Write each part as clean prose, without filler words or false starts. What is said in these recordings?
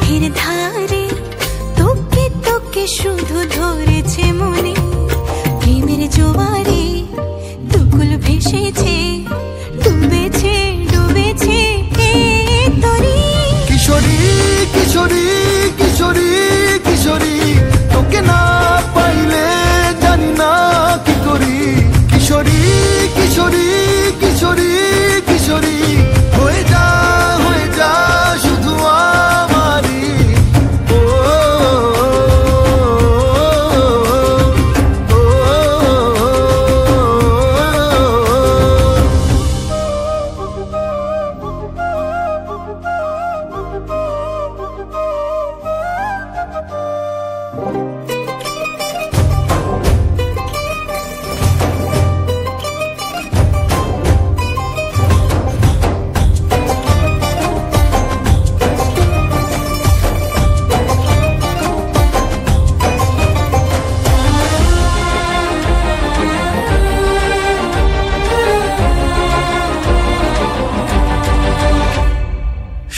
পথের ধারে তোকে তোকে শুধু ধরেছে মনে, প্রেমের জোয়ারে দুকুল ভেসেছে, ডুবেছে ডুবেছে তরি। কিশোরী কিশোরী কিশোরী কিশোরী, তোকে না পাইলে জানি না কি করি। কিশোরী কিশোরী কিশোরী কিশোরী, হয়ে যা শুধু আমারই। ও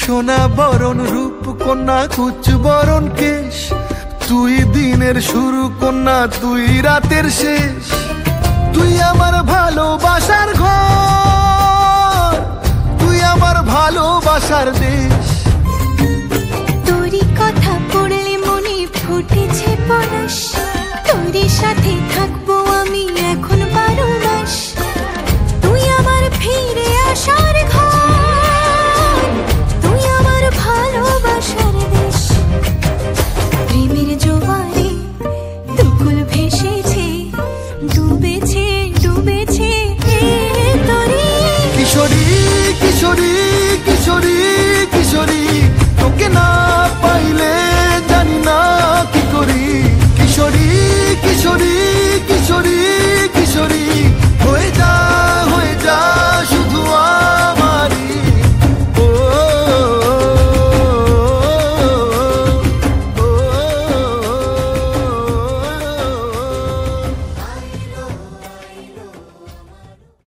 সোনা বরণ রূপ কন্যা কুচ বরণ কেশ, তুই দিনের শুরু কন্যা তুই রাতের শেষ। তুই আমার ভালোবাসার ঘর, তুই আমার ভালোবাসার দেশ।